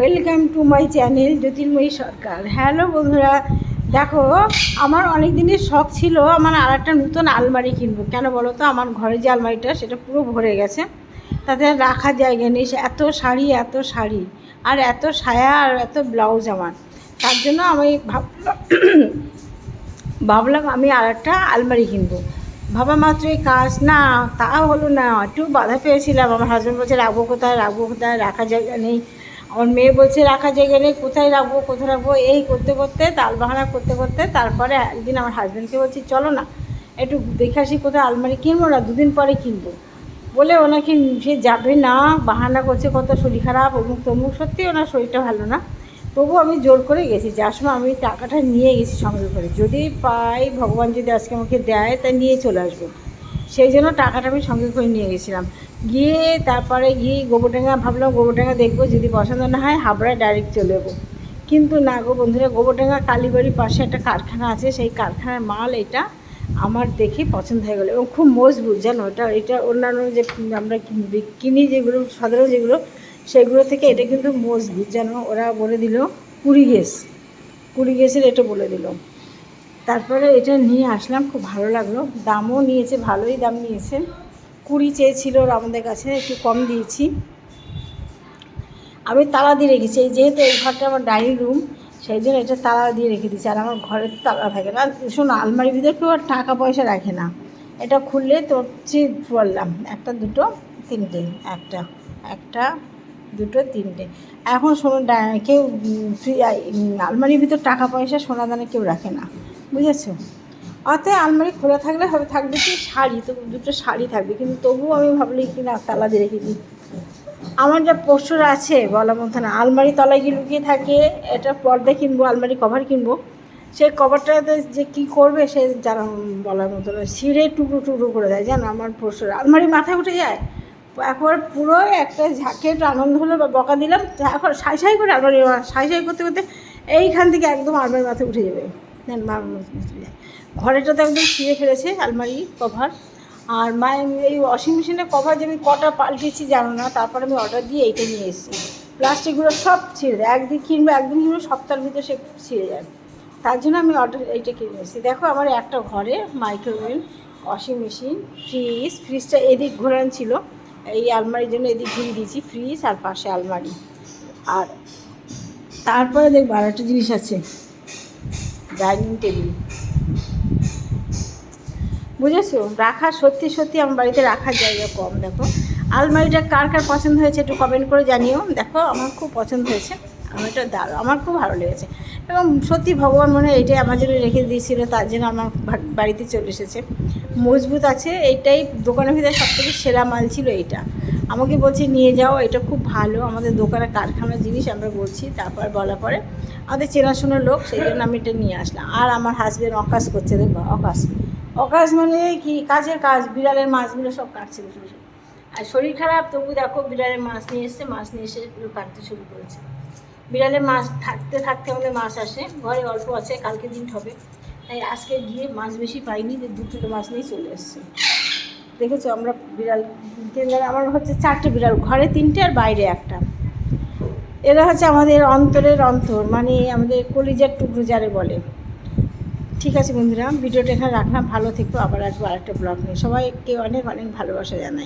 Welcome to my channel Jyotirmoyee Sarkar. Hello বন্ধুরা, দেখো আমার অনেক দিনের শখ ছিল আমার আর একটা নতুন আলমারি কিনবো। কেন বলো তো, আমার ঘরে যে আলমারিটা সেটা পুরো ভরে গেছে, তাতে রাখার জায়গা নেই। এত শাড়ি আর এত সায়া আর এত ব্লাউজ আমার, তার জন্য আমি ভাবলাম আমি আর একটা আলমারি কিনবো। ভাবা মাত্রই কাজ না, তা হলো না, একটু বাধা পেয়েছিলাম। আমার হাজব্যান্ড বলছে রাখবো কোথায়, রাখার জায়গা নেই। আমার মেয়ে বলছে রাখার জায়গা নেই, কোথায় রাখবো, এই করতে করতে তাল বাহানা করতে করতে তারপরে একদিন আমার হাজব্যান্ডকে বলছি চলো না একটু দেখে আসি কোথায় আলমারি কিনবো, না দুদিন পরে কিনবো বলে ওনাকে সে যাবে না, বাহানা করছে কত শরীর খারাপ অমুক তমুক। সত্যি ওনার শরীরটা ভালো না, তবু আমি জোর করে গেছি। যার সময় আমি টাকাটা নিয়ে গেছি সঙ্গে করে, যদি পাই ভগবান যদি আজকে আমাকে দেয় তাই নিয়ে চলে আসবো। সেই জন্য টাকাটা আমি সঙ্গে করে নিয়ে গেছিলাম। তারপরে গিয়ে গোবরডাঙ্গা ভাবলাম গোবরডাঙ্গা দেখবো, যদি পছন্দ না হয় হাবড়ায় ডাইরেক্ট চলে যাবো। কিন্তু না গো বন্ধুরা, গোবরডাঙ্গা কালীবাড়ির পাশে একটা কারখানা আছে, সেই কারখানার মাল এটা আমার দেখে পছন্দ হয়ে গেলো এবং খুব মজবুত জানো। এটা অন্যান্য যে আমরা কিনি যেগুলো সাধারণ যেগুলো, সেগুলো থেকে এটা কিন্তু মজবুত জানো। ওরা বলে দিল 20 গ্যাসের এটা বলে দিল। তারপরে এটা নিয়ে আসলাম, খুব ভালো লাগলো। দামও নিয়েছে, ভালোই দাম নিয়েছে। 20 চেয়েছিল আমাদের কাছে, একটু কম দিয়েছি। আমি তালা দিয়ে রেখেছি, যেহেতু এই ঘরটা আমার ডাইনিং রুম, সেই জন্য এটা তালা দিয়ে রেখে দিচ্ছি। আর আমার ঘরের তালা থাকে না। শোনো, আলমারির ভিতরে কেউ আর টাকা পয়সা রাখে না। এটা খুললে তো বললাম 1 2 3টে, একটা 2 3টে। এখন শোনো, কেউ আলমারির ভিতর টাকা পয়সা সোনা দানা কেউ রাখে না, বুঝেছো? অতএব আলমারি খোলা থাকলে থাকবে কি শাড়ি, তো 2টো শাড়ি থাকবে, কিন্তু তবুও আমি ভাবলি কি না তালা দিয়ে রেখে দিই। আমার যা পোস্টার আছে বলার মতো না, আলমারি তলায় গিয়ে লুকিয়ে থাকে। এটা পর্দা কিনবো, আলমারি কভার কিনবো, সেই কভারটাতে যে কী করবে সে জানা বলার মতো না। ছিঁড়ে টুকরো করে দেয় জানো আমার পোস্টার, আলমারি মাথায় উঠে যায়। একবার পুরো একটা ঝাঁকে একটু আনন্দ হলো বা বকা দিলাম, এখন সাই করে আলমারি সাই করতে করতে এইখান থেকে একদম আলমারি মাথায় উঠে যাবে। ঘরেটা তো একদম ছিঁড়ে ফেলেছে আলমারি কভার। আর মায়ের এই ওয়াশিং মেশিনের কভার যে আমি কটা পাল্টেছি জানো না। তারপরে আমি অর্ডার দিয়ে এইটা নিয়ে এসেছি। প্লাস্টিকগুলো সব ছিঁড়ে দেয়, একদিন কিনবো সপ্তাহের ভিতরে সে ছিঁড়ে যায়। তার জন্য আমি এইটা কিনে এসেছি। দেখো আমার একটা ঘরে মাইক্রোওয়েভ, ওয়াশিং মেশিন, ফ্রিজটা এদিক ঘোরান ছিল, এই আলমারির জন্য এদিক ঘুরিয়ে দিয়েছি, ফ্রিজ আর পাশে আলমারি। আর তারপরে দেখবো আর একটা জিনিস আছে, ডাইনিং টেবিল, বুঝেছো? সত্যি আমার বাড়িতে রাখার জায়গা কম। দেখো আলমারিটা কার পছন্দ হয়েছে একটু কমেন্ট করে জানিও। দেখো আমার খুব পছন্দ হয়েছে, আমার খুব ভালো লেগেছে। এবং সত্যি ভগবান মনে হয় এইটাই আমার জন্য রেখে দিয়েছিল, তার জন্য আমার বাড়িতে চলে এসেছে। মজবুত আছে, এইটাই দোকানের ভিতরে সবথেকে সেরা মাল ছিল এইটা। আমাকে বলছে নিয়ে যাও, এটা খুব ভালো, আমাদের দোকানের কারখানার জিনিস আমরা বলছি। তারপর বলার পরে আমাদের চেনাশোনার লোক, সেই জন্য আমি এটা নিয়ে আসলাম। আর আমার হাজব্যান্ড অকাশ করছে, দেখবো অকাশ মানে কি কাজের কাজ, বিড়ালের মাছগুলো সব কাটছে বসে বসে। আর শরীর খারাপ, তবু দেখো বিড়ালের মাছ নিয়ে এসে পুরো কাটতে শুরু করেছে। বিড়ালের মাছ থাকতে আমাদের মাছ আসে, ঘরে অল্প আছে, কালকে দিন হবে। তাই আজকে গিয়ে মাছ বেশি পাইনি, যে 2 কিলো মাছ নিয়ে চলে এসছে। দেখেছো, আমরা বিড়াল আমার হচ্ছে 4টে বিড়াল, ঘরে 3টে আর বাইরে একটা। এরা হচ্ছে আমাদের অন্তরের অন্তর, মানে আমাদের কলিজার টুকরো যারে বলে। ঠিক আছে বন্ধুরা, ভিডিওটা এখানে রাখলাম। ভালো থেকো, আবার আসবো আরেকটা ব্লগ নিয়ে। সবাইকে অনেক ভালোবাসা জানাই।